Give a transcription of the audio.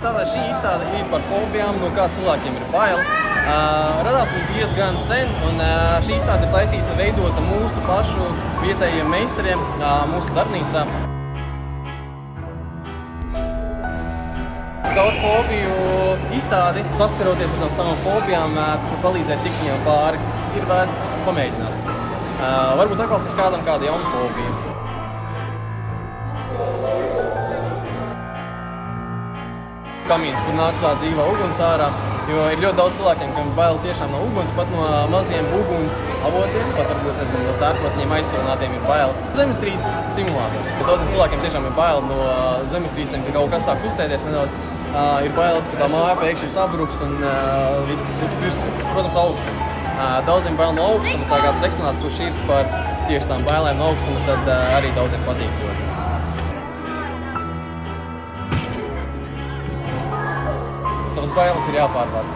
Tātad šī izstāde ir par fobijām, no kā cilvēkiem ir bail. Radās viņa diezgan sen, un šī izstāde ir taisīta veidota mūsu pašu vietējiem meistariem, mūsu darbnīcā. Caur fobiju izstādi, saskaroties ar savām fobijām, tas var palīdzēt tikt viņām pāri. Ir vērts pamēģināt. Varbūt atklāsies kādam kāda jauna fobija. Kamīns, kur nāk klāt dzīvā uguns ārā, jo ir ļoti daudz cilvēkiem, kam bail tiešām no uguns, pat no maziem uguns avotiem, pat varbūt, nezinu, no sērkosiņiem aizsvilinātiem ir bail. Zemestrīces simulators. Daudziem cilvēkiem tiešām ir bail no zemestrīcēm, ka kaut kas sāk kustēties nedaudz. Ir bailes, ka tā māja pēkšņi sabruks un viss bruks virsū. Protams, augstums. Daudziem bail no augstuma, tā kā tas eksponāts, kurš ir par tieši tām bailēm no augstuma, tad arī daudziem patīk ļoti. Savas bailes ir jāpārvar.